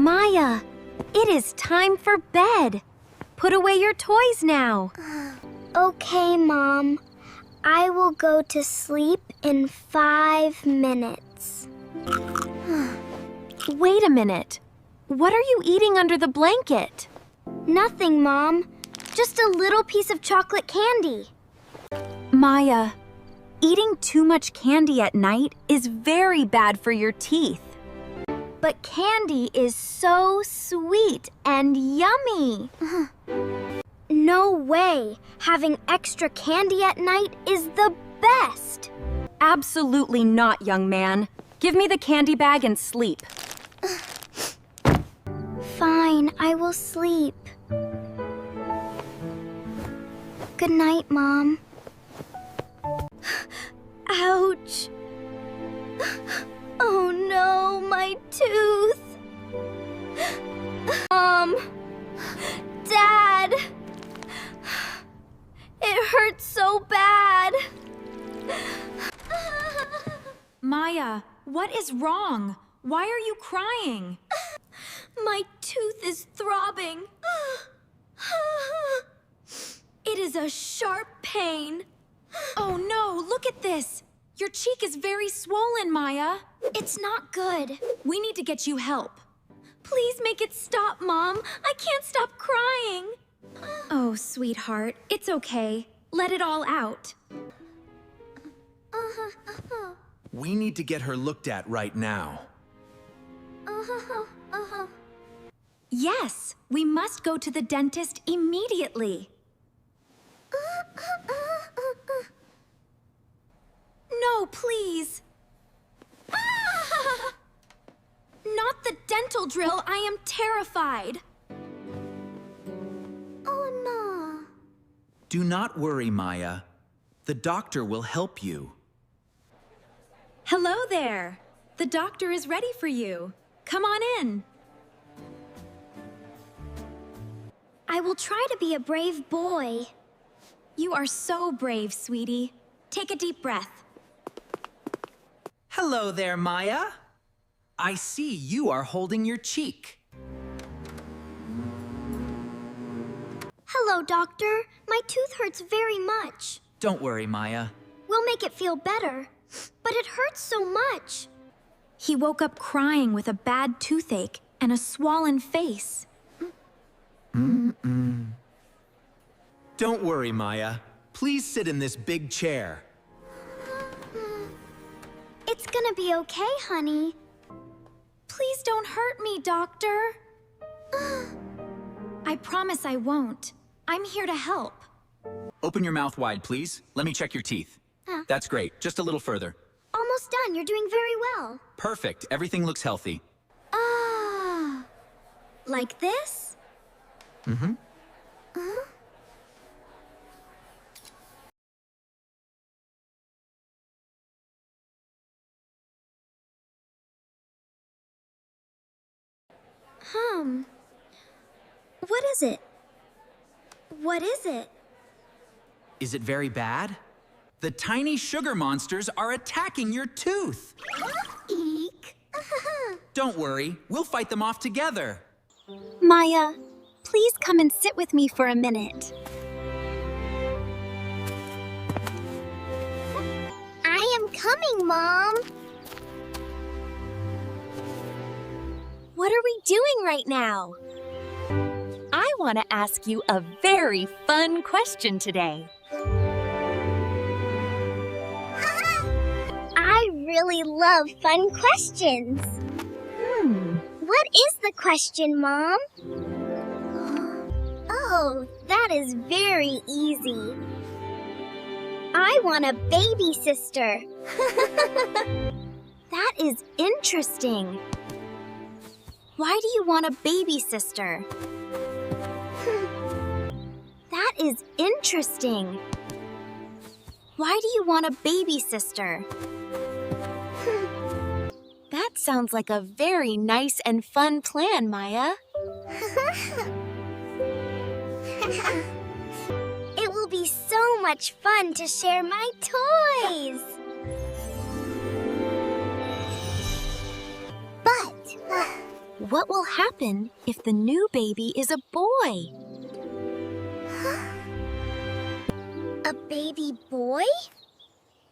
Maya, it is time for bed. Put away your toys now. Okay, Mom. I will go to sleep in 5 minutes. Wait a minute. What are you eating under the blanket? Nothing, Mom. Just a little piece of chocolate candy. Maya, eating too much candy at night is very bad for your teeth. But candy is so sweet and yummy. No way. Having extra candy at night is the best. Absolutely not, young man. Give me the candy bag and sleep. Fine, I will sleep. Good night, Mom. Ouch. Oh no, my tooth. Mom. Dad. It hurts so bad. Maya, what is wrong? Why are you crying? My tooth is throbbing. It is a sharp pain. Oh no, look at this. Your cheek is very swollen, Maya. It's not good. We need to get you help. Please make it stop, Mom. I can't stop crying. Oh, sweetheart, it's okay. Let it all out. We need to get her looked at right now. Yes, we must go to the dentist immediately. No, please. Not the dental drill. I am terrified. Oh no. Do not worry, Maya. The doctor will help you. Hello there. The doctor is ready for you. Come on in. I will try to be a brave boy. You are so brave, sweetie. Take a deep breath. Hello there, Maya. I see you are holding your cheek. Hello, doctor. My tooth hurts very much. Don't worry, Maya. We'll make it feel better. But it hurts so much. He woke up crying with a bad toothache and a swollen face. Don't worry, Maya. Please sit in this big chair. It's gonna be okay, honey. Please don't hurt me, doctor. I promise I won't. I'm here to help. Open your mouth wide, please. Let me check your teeth. That's great. Just a little further. Almost done. You're doing very well. Perfect. Everything looks healthy. Ah. Like this? Mm-hmm. What is it? What is it? Is it very bad? The tiny sugar monsters are attacking your tooth. Eek. Don't worry. We'll fight them off together. Maya, please come and sit with me for a minute. I am coming, Mom. What are we doing right now? I want to ask you a very fun question today. I really love fun questions. What is the question, Mom? Oh, that is very easy. I want a baby sister. That is interesting. Why do you want a baby sister? That is interesting. Why do you want a baby sister? That sounds like a very nice and fun plan, Maya. It will be so much fun to share my toys. But What will happen if the new baby is a boy? A baby boy?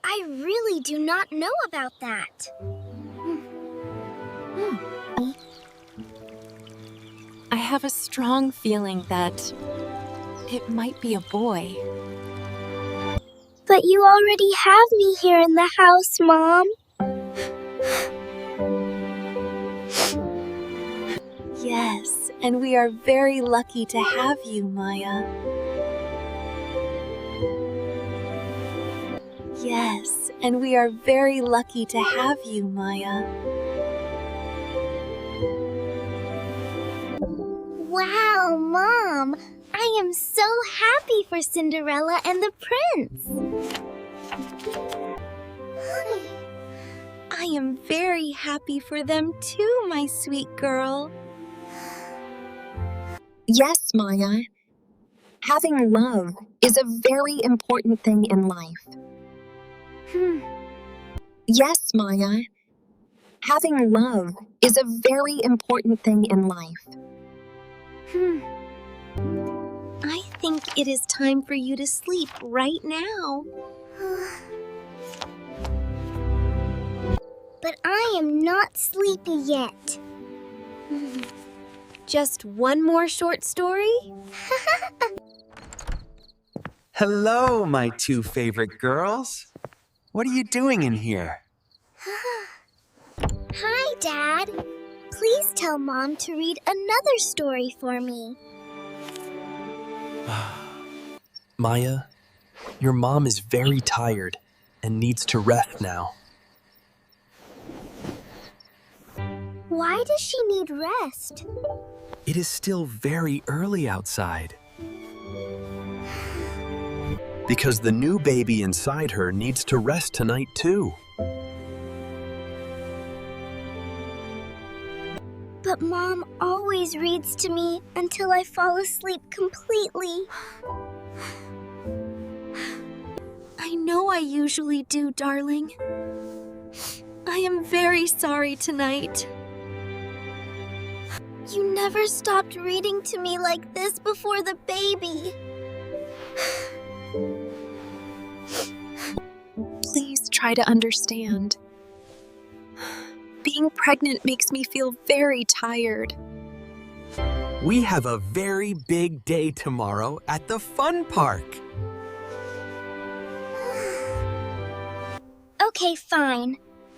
I really do not know about that. I have a strong feeling that it might be a boy. But you already have me here in the house, Mom. Yes, and we are very lucky to have you, Maya. Yes, and we are very lucky to have you, Maya. Wow, Mom! I am so happy for Cinderella and the prince. I am very happy for them too, my sweet girl. Yes, Maya. Having love is a very important thing in life. Yes, Maya. Having love is a very important thing in life. I think it is time for you to sleep right now. But I am not sleepy yet. Just one more short story? Hello, my two favorite girls. What are you doing in here? Hi, Dad. Please tell Mom to read another story for me. Maya, your mom is very tired and needs to rest now. Why does she need rest? It is still very early outside. Because the new baby inside her needs to rest tonight too. But Mom always reads to me until I fall asleep completely. I know I usually do, darling. I am very sorry tonight. You never stopped reading to me like this before the baby. Please try to understand. Being pregnant makes me feel very tired. We have a very big day tomorrow at the fun park. Okay, fine.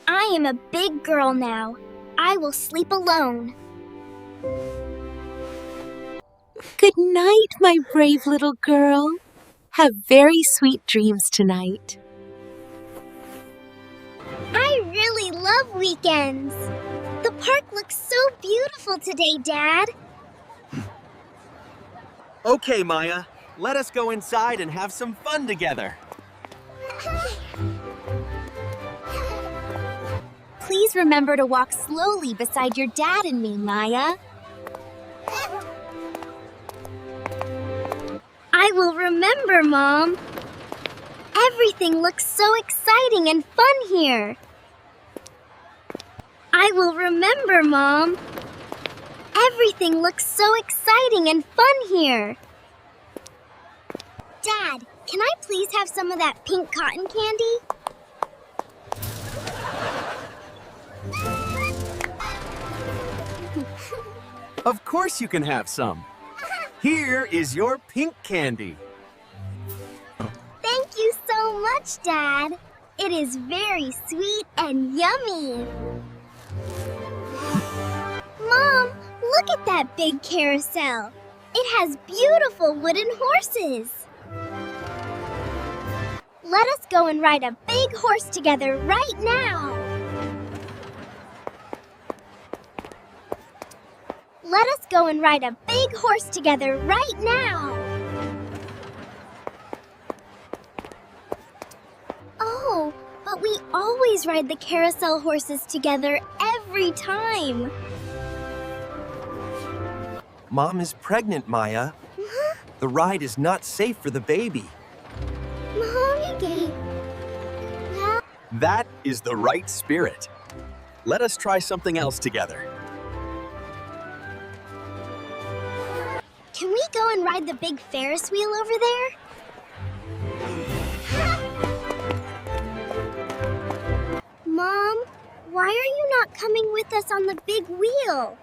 I am a big girl now. I will sleep alone. Good night, my brave little girl. Have very sweet dreams tonight. I really love weekends. The park looks so beautiful today, Dad. Okay, Maya, let us go inside and have some fun together. Please remember to walk slowly beside your dad and me, Maya. I will remember, Mom. Everything looks so exciting and fun here. I will remember, Mom. Everything looks so exciting and fun here. Dad, can I please have some of that pink cotton candy? Of course you can have some. Here is your pink candy. Thank you so much, Dad. It is very sweet and yummy. Mom, look at that big carousel. It has beautiful wooden horses. Let us go and ride a big horse together right now. Let us go and ride a big horse together right now. Oh, but we always ride the carousel horses together every time. Mom is pregnant, Maya. The ride is not safe for the baby. Mommy. That is the right spirit. Let us try something else together. and ride the big Ferris wheel over there? Mom, why are you not coming with us on the big wheel?